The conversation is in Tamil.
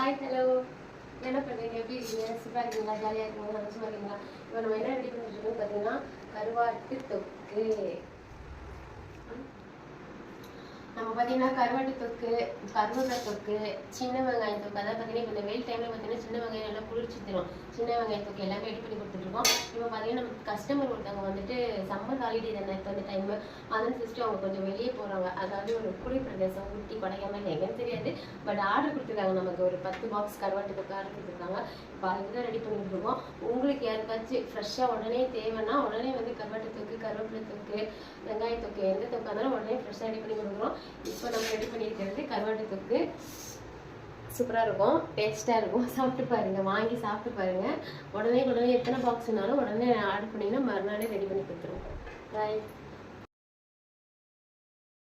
ஹாய் ஹலோ, என்ன பண்ணுறீங்க? எப்படி இருக்கீங்க? சூப்பராக இருக்கீங்களா? ஜாலியாக இருக்கீங்களா? சந்தோஷமாக இருக்கீங்களா? இப்போ நம்ம என்ன ரெடி பண்ணிட்டுருக்கோம் பார்த்தீங்கன்னா கருவாட்டு தொக்கு. நம்ம பார்த்தீங்கன்னா கருவாட்டு தொக்கு, கருவேப்பிலை தொக்கு, சின்ன வெங்காயம் தொக்கு. அதாவது பார்த்தீங்கன்னா இப்போ இந்த வெயில் டைமில் பார்த்தீங்கன்னா சின்ன வெங்காயம் நல்லா குளிர்ச்சி தரும். சின்ன வெங்காயம் தொக்கு எல்லாமே ரெடி பண்ணி கொடுத்துட்ருக்கோம். இப்போ பார்த்தீங்கன்னா நம்ம கஸ்டமர் ஒருத்தவங்க வந்துட்டு சம்மர் ஹாலிடே தானே இப்போ அந்த டைமு, அதன் சிஸ்டம் அவங்க கொஞ்சம் வெளியே போகிறாங்க. அதாவது ஒரு குளிர் பிரதேசம் ஊட்டி கொடைக்கானல் எங்கன்னு தெரியாது, பட் ஆர்டர் கொடுத்துருக்காங்க. நமக்கு ஒரு 10 பாக்ஸ் கருவாட்டு தொக்கு ஆர்டர் கொடுத்துருக்காங்க. இப்போ அதுதான் ரெடி பண்ணிட்டு இருக்கோம். உங்களுக்கு யாருக்காச்சும் ஃப்ரெஷ்ஷாக உடனே தேவைன்னா உடனே வந்து கருவாட்டு தொக்கு, கருவேப்பிலை தொக்கு, வெங்காய தொக்கு எந்த தொக்கா இருந்தாலும் உடனே ஃப்ரெஷ்ஷாக ரெடி பண்ணி கொடுக்குறோம். இப்போ நம்ம ரெடி பண்ணியிருக்கிறது கருவாட்டு தொக்கு. சூப்பராக இருக்கும், டேஸ்ட்டாக இருக்கும். சாப்பிட்டு பாருங்கள், வாங்கி சாப்பிட்டு பாருங்கள். உடனே எத்தனை பாக்ஸ்னாலும் உடனே ஆர்டர் பண்ணிங்கன்னா மறுநாளே ரெடி பண்ணி கொடுத்துருவோம். பாய்.